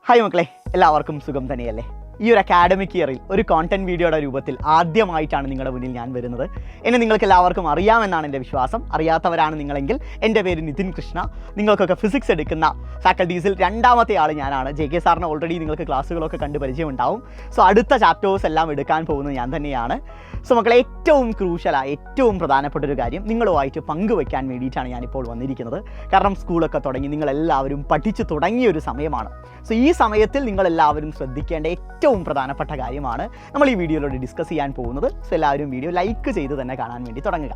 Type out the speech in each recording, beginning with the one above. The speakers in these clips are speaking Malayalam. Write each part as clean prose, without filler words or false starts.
ഹായ് മക്കളെ, എല്ലാവർക്കും സുഖം തന്നെയല്ലേ? ഈ ഒരു അക്കാഡമിക് ഇയറിൽ ഒരു കോണ്ടന്റ് വീഡിയോയുടെ രൂപത്തിൽ ആദ്യമായിട്ടാണ് നിങ്ങളുടെ മുന്നിൽ ഞാൻ വരുന്നത്. എന്നെ നിങ്ങൾക്ക് എല്ലാവർക്കും അറിയാമെന്നാണ് എൻ്റെ വിശ്വാസം. അറിയാത്തവരാണ് നിങ്ങളെങ്കിൽ എൻ്റെ പേര് നിതിൻ കൃഷ്ണ. നിങ്ങൾക്കൊക്കെ ഫിസിക്സ് എടുക്കുന്ന ഫാക്കൽറ്റീസിൽ രണ്ടാമത്തെ ആൾ ഞാനാണ്. JK സാറിന് ഓൾറെഡി നിങ്ങൾക്ക് ക്ലാസ്സുകളൊക്കെ കണ്ട് പരിചയമുണ്ടാവും. സോ അടുത്ത ചാപ്റ്റേഴ്സ് എല്ലാം എടുക്കാൻ പോകുന്നത് ഞാൻ തന്നെയാണ്. സോ മക്കളെ, ഏറ്റവും ക്രൂഷ്യലായ ഏറ്റവും പ്രധാനപ്പെട്ട ഒരു കാര്യം നിങ്ങളുമായിട്ട് പങ്കുവയ്ക്കാൻ വേണ്ടിയിട്ടാണ് ഞാനിപ്പോൾ വന്നിരിക്കുന്നത്. കാരണം സ്കൂളൊക്കെ തുടങ്ങി, നിങ്ങളെല്ലാവരും പഠിച്ചു തുടങ്ങിയ ഒരു സമയമാണ്. സോ ഈ സമയത്തിൽ നിങ്ങളെല്ലാവരും ശ്രദ്ധിക്കേണ്ട ഏറ്റവും പ്രധാനപ്പെട്ട കാര്യമാണ് നമ്മൾ ഈ വീഡിയോയിലൂടെ ഡിസ്കസ് ചെയ്യാൻ പോകുന്നത്. സോ എല്ലാവരും വീഡിയോ ലൈക്ക് ചെയ്ത് തന്നെ കാണാൻ വേണ്ടി തുടങ്ങുക.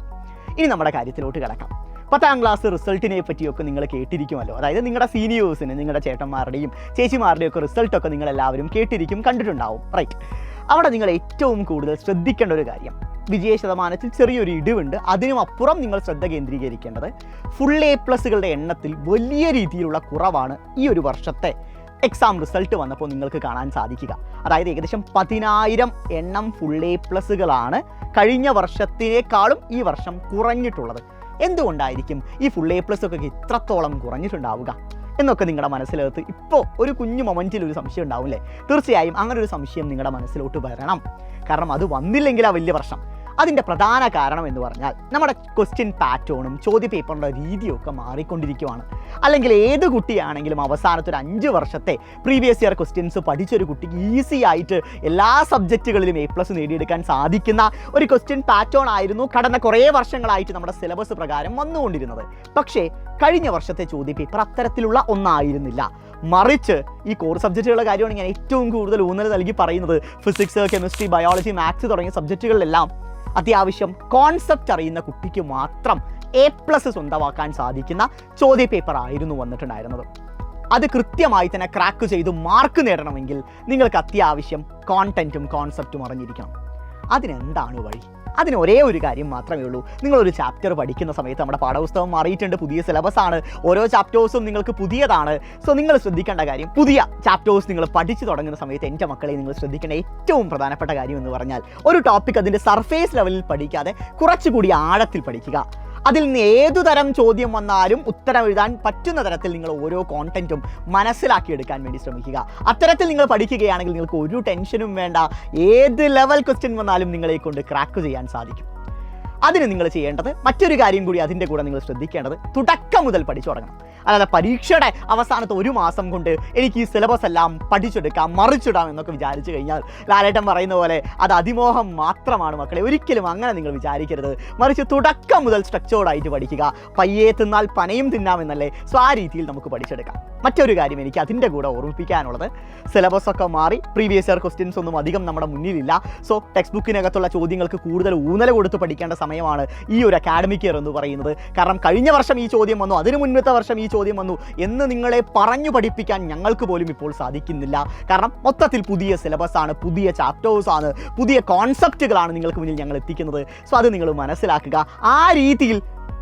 ഇനി നമ്മുടെ കാര്യത്തിലോട്ട് കിടക്കാം. 10ാം ക്ലാസ് റിസൾട്ടിനെ പറ്റിയൊക്കെ നിങ്ങൾ കേട്ടിരിക്കുമല്ലോ. അതായത് നിങ്ങളുടെ സീനിയേഴ്സിന്, നിങ്ങളുടെ ചേട്ടന്മാരുടെയും ചേച്ചിമാരുടെയും ഒക്കെ റിസൾട്ടൊക്കെ നിങ്ങളെല്ലാവരും കേട്ടിരിക്കും, കണ്ടിട്ടുണ്ടാവും, റൈറ്റ്? അവിടെ നിങ്ങൾ ഏറ്റവും കൂടുതൽ ശ്രദ്ധിക്കേണ്ട ഒരു കാര്യം, വിജയ ശതമാനത്തിൽ ചെറിയൊരു ഇടിവുണ്ട്. അതിനും അപ്പുറം നിങ്ങൾ ശ്രദ്ധ കേന്ദ്രീകരിക്കേണ്ടത് ഫുൾ A+കളുടെ എണ്ണത്തിൽ വലിയ രീതിയിലുള്ള കുറവാണ് ഈ ഒരു വർഷത്തെ എക്സാം റിസൾട്ട് വന്നപ്പോൾ നിങ്ങൾക്ക് കാണാൻ സാധിക്കുക. അതായത് ഏകദേശം 10,000 എണ്ണം ഫുൾ A+കളാണ് കഴിഞ്ഞ വർഷത്തിനേക്കാളും ഈ വർഷം കുറഞ്ഞിട്ടുള്ളത്. എന്തുകൊണ്ടായിരിക്കും ഈ ഫുൾ A+ ഒക്കെ ഇത്രത്തോളം കുറഞ്ഞിട്ടുണ്ടാവുക എന്നൊക്കെ നിങ്ങളുടെ മനസ്സിലകത്ത് ഇപ്പോൾ ഒരു കുഞ്ഞു മൊമെൻറ്റിൽ ഒരു സംശയം ഉണ്ടാവും അല്ലേ? തീർച്ചയായും അങ്ങനെ ഒരു സംശയം നിങ്ങളുടെ മനസ്സിലോട്ട് വരണം. കാരണം അത് വന്നില്ലെങ്കിൽ ആ വലിയ പ്രശ്നം. അതിൻ്റെ പ്രധാന കാരണം എന്ന് പറഞ്ഞാൽ നമ്മുടെ ക്വസ്റ്റ്യൻ പാറ്റേണും ചോദ്യ പേപ്പറിൻ്റെ രീതിയൊക്കെ മാറിക്കൊണ്ടിരിക്കുകയാണ്. അല്ലെങ്കിൽ ഏത് കുട്ടിയാണെങ്കിലും അവസാനത്തെ ഒരു 5 വർഷത്തെ പ്രീവിയസ് ഇയർ ക്വസ്റ്റ്യൻസ് പഠിച്ചൊരു കുട്ടിക്ക് ഈസി ആയിട്ട് എല്ലാ സബ്ജക്റ്റുകളിലും A+ നേടിയെടുക്കാൻ സാധിക്കുന്ന ഒരു ക്വസ്റ്റ്യൻ പാറ്റേൺ ആയിരുന്നു കടന്ന കുറേ വർഷങ്ങളായിട്ട് നമ്മുടെ സിലബസ് പ്രകാരം വന്നുകൊണ്ടിരുന്നത്. പക്ഷേ കഴിഞ്ഞ വർഷത്തെ ചോദ്യ പേപ്പർ അത്തരത്തിലുള്ള ഒന്നായിരുന്നില്ല. മറിച്ച് ഈ കോർ സബ്ജക്റ്റുകളുടെ കാര്യമാണ് ഞാൻ ഏറ്റവും കൂടുതൽ ഊന്നൽ നൽകി പറയുന്നത്. ഫിസിക്സ്, കെമിസ്ട്രി, ബയോളജി, മാത്സ് തുടങ്ങിയ സബ്ജക്റ്റുകളിലെല്ലാം അത്യാവശ്യം കോൺസെപ്റ്റ് അറിയുന്ന കുട്ടിക്ക് മാത്രം A+ സ്വന്തമാക്കാൻ സാധിക്കുന്ന ചോദ്യ പേപ്പർ ആയിരുന്നു വന്നിട്ടുണ്ടായിരുന്നത്. അത് കൃത്യമായി തന്നെ ക്രാക്ക് ചെയ്ത് മാർക്ക് നേടണമെങ്കിൽ നിങ്ങൾക്ക് അത്യാവശ്യം കോണ്ടന്റും കോൺസെപ്റ്റും അറിഞ്ഞിരിക്കണം. അതിനെന്താണ് വഴി? അതിന് ഒരേ ഒരു കാര്യം മാത്രമേ ഉള്ളൂ. നിങ്ങളൊരു ചാപ്റ്റർ പഠിക്കുന്ന സമയത്ത് നമ്മുടെ പാഠപുസ്തകം മാറിയിട്ടുണ്ട്, പുതിയ സിലബസ് ആണ്, ഓരോ ചാപ്റ്റേഴ്സും നിങ്ങൾക്ക് പുതിയതാണ്. സോ നിങ്ങൾ ശ്രദ്ധിക്കേണ്ട കാര്യം, പുതിയ ചാപ്റ്റേഴ്സ് നിങ്ങൾ പഠിച്ചു തുടങ്ങുന്ന സമയത്ത് എൻ്റെ മക്കളെ നിങ്ങൾ ശ്രദ്ധിക്കേണ്ട ഏറ്റവും പ്രധാനപ്പെട്ട കാര്യം എന്ന് പറഞ്ഞാൽ ഒരു ടോപ്പിക് അതിൻ്റെ സർഫേസ് ലെവലിൽ പഠിക്കാതെ കുറച്ചുകൂടി ആഴത്തിൽ പഠിക്കുക. അതിൽ നിന്ന് ഏതു തരം ചോദ്യം വന്നാലും ഉത്തരം എഴുതാൻ പറ്റുന്ന തരത്തിൽ നിങ്ങൾ ഓരോ കോണ്ടന്റും മനസ്സിലാക്കിയെടുക്കാൻ വേണ്ടി ശ്രമിക്കുക. അത്തരത്തിൽ നിങ്ങൾ പഠിക്കുകയാണെങ്കിൽ നിങ്ങൾക്ക് ഒരു ടെൻഷനും വേണ്ട. ഏത് ലെവൽ ക്വസ്റ്റ്യൻ വന്നാലും നിങ്ങളെ കൊണ്ട് ക്രാക്ക് ചെയ്യാൻ സാധിക്കും. അതിന് നിങ്ങൾ ചെയ്യേണ്ടത് മറ്റൊരു കാര്യം കൂടി, അതിൻ്റെ കൂടെ നിങ്ങൾ ശ്രദ്ധിക്കേണ്ടത് തുടക്കം മുതൽ പഠിച്ചു തുടങ്ങണം. അല്ലാതെ പരീക്ഷയുടെ അവസാനത്തെ ഒരു മാസം കൊണ്ട് എനിക്ക് ഈ സിലബസ് എല്ലാം പഠിച്ചെടുക്കാം, മറിച്ചിടാം എന്നൊക്കെ വിചാരിച്ചു കഴിഞ്ഞാൽ ലാലേട്ടൻ പറയുന്ന പോലെ അത് അതിമോഹം മാത്രമാണ് മക്കളെ. ഒരിക്കലും അങ്ങനെ നിങ്ങൾ വിചാരിക്കരുത്. മറിച്ച് തുടക്കം മുതൽ സ്ട്രക്ചേർഡായിട്ട് പഠിക്കുക. പയ്യെ തിന്നാൽ പനയും തിന്നാമെന്നല്ലേ? സോ ആ രീതിയിൽ നമുക്ക് പഠിച്ചെടുക്കാം. മറ്റൊരു കാര്യം എനിക്ക് അതിൻ്റെ കൂടെ ഓർമ്മിപ്പിക്കാനുള്ളത്, സിലബസ് ഒക്കെ മാറി, പ്രീവിയസ് ഇയർ ക്വസ്റ്റ്യൻസ് ഒന്നും അധികം നമ്മുടെ മുന്നിലില്ല. സോ ടെക്സ്റ്റ് ബുക്കിനകത്തുള്ള ചോദ്യങ്ങൾക്ക് കൂടുതൽ ഊന്നൽ കൊടുത്ത് പഠിക്കേണ്ട സമയമാണ് ഈ ഒരു അക്കാഡമിക് ഇയർ എന്ന് പറയുന്നത്. കാരണം കഴിഞ്ഞ വർഷം ഈ ചോദ്യം വന്നു, അതിന് മുന്നത്തെ വർഷം ഈ ചോദ്യം വന്നു എന്ന് നിങ്ങളെ പറഞ്ഞു പഠിപ്പിക്കാൻ ഞങ്ങൾക്ക് പോലും ഇപ്പോൾ സാധിക്കുന്നില്ല. കാരണം മൊത്തത്തിൽ പുതിയ സിലബസ് ആണ്, പുതിയ ചാപ്റ്റേഴ്സ് ആണ്, പുതിയ കോൺസെപ്റ്റുകളാണ് നിങ്ങൾക്ക് മുന്നിൽ ഞങ്ങൾ എത്തിക്കുന്നത്. സോ അത് നിങ്ങൾ മനസ്സിലാക്കുക. ആ രീതിയിൽ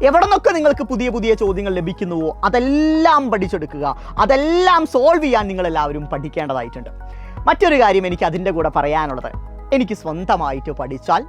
എവിടെ നിന്നൊക്കെ നിങ്ങൾക്ക് പുതിയ പുതിയ ചോദ്യങ്ങൾ ലഭിക്കുന്നുവോ അതെല്ലാം പഠിച്ചെടുക്കുക. അതെല്ലാം സോൾവ് ചെയ്യാൻ നിങ്ങളെല്ലാവരും പഠിക്കേണ്ടതായിട്ടുണ്ട്. മറ്റൊരു കാര്യം എനിക്ക് അതിൻ്റെ കൂടെ പറയാനുള്ളത്, എനിക്ക് സ്വന്തമായിട്ട് പഠിച്ചാൽ,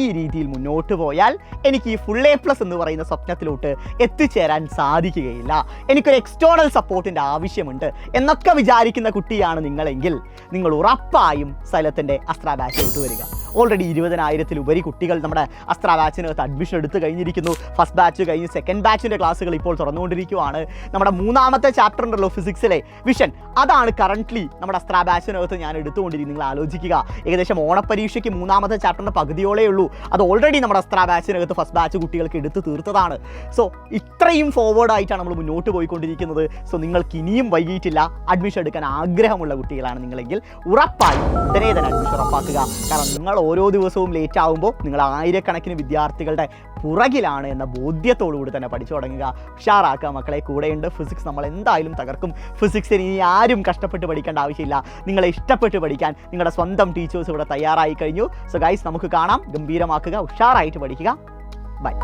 ഈ രീതിയിൽ മുന്നോട്ട് പോയാൽ എനിക്ക് ഈ ഫുൾ A+ എന്ന് പറയുന്ന സ്വപ്നത്തിലോട്ട് എത്തിച്ചേരാൻ സാധിക്കുകയില്ല. എനിക്കൊരു എക്സ്റ്റേണൽ സപ്പോർട്ടിൻ്റെ ആവശ്യമുണ്ട് എന്നൊക്കെ വിചാരിക്കുന്ന കുട്ടിയാണ് നിങ്ങളെങ്കിൽ നിങ്ങൾ ഉറപ്പായും സൈലത്തിൻ്റെ അസ്ത്ര ബാച്ചിലോട്ട് വരിക. ഓൾറെഡി 20,000-ൽ കുട്ടികൾ നമ്മുടെ അസ്ത്ര ബാച്ചിനകത്ത് അഡ്മിഷൻ എടുത്ത് കഴിഞ്ഞിരിക്കുന്നു. ഫസ്റ്റ് ബാച്ച് കഴിഞ്ഞ് സെക്കൻഡ് ബാച്ചിൻ്റെ ക്ലാസ്സുകൾ ഇപ്പോൾ തുറന്നുകൊണ്ടിരിക്കുകയാണ്. നമ്മുടെ 3ാമത്തെ ചാപ്റ്റർ ഉണ്ടല്ലോ ഫിസിക്സിലെ വിഷൻ, അതാണ് കറൻ്റ്ലി നമ്മുടെ അസ്ത്ര ബാച്ചിനകത്ത് ഞാൻ എടുത്തുകൊണ്ടിരിക്കുന്നത്. നിങ്ങൾ ആലോചിക്കുക, ഏകദേശം ഓണപ്പരീക്ഷയ്ക്ക് 3ാമത്തെ ചാപ്റ്ററിൻ്റെ പകുതിയോളേ ഉള്ളൂ. അത് ഓൾറെഡി നമ്മുടെ അസ്ത്ര ബാച്ചിനകത്ത് ഫസ്റ്റ് ബാച്ച് കുട്ടികൾക്ക് എടുത്ത് തീർത്തതാണ്. സോ ഇത്രയും ഫോർവേഡായിട്ടാണ് നമ്മൾ മുന്നോട്ട് പോയിക്കൊണ്ടിരിക്കുന്നത്. സോ നിങ്ങൾക്ക് ഇനിയും വൈകിയിട്ടില്ല. അഡ്മിഷൻ എടുക്കാൻ ആഗ്രഹമുള്ള കുട്ടികളാണ് നിങ്ങളെങ്കിൽ ഉറപ്പായും ഉടനെ തന്നെ അഡ്മിഷൻ ഉറപ്പാക്കുക. കാരണം നിങ്ങൾ ഓരോ ദിവസവും ലേറ്റ് ആകുമ്പോൾ നിങ്ങൾ ആയിരക്കണക്കിന് വിദ്യാർത്ഥികളുടെ പുറകിലാണ് എന്ന ബോധ്യത്തോടുകൂടി തന്നെ പഠിച്ചു തുടങ്ങുക. ഉഷാറാക്കുക മക്കളെ. കൂടെയുണ്ട്. ഫിസിക്സ് നമ്മൾ എന്തായാലും തകർക്കും. ഫിസിക്സിന് ഇനി ആരും കഷ്ടപ്പെട്ട് പഠിക്കേണ്ട ആവശ്യമില്ല. നിങ്ങളെ ഇഷ്ടപ്പെട്ട് പഠിക്കാൻ നിങ്ങളുടെ സ്വന്തം ടീച്ചേഴ്സ് ഇവിടെ തയ്യാറായി കഴിഞ്ഞു. സോ ഗൈസ്, നമുക്ക് കാണാം. ഗംഭീരമാക്കുക, ഉഷാറായിട്ട് പഠിക്കുക. ബൈ.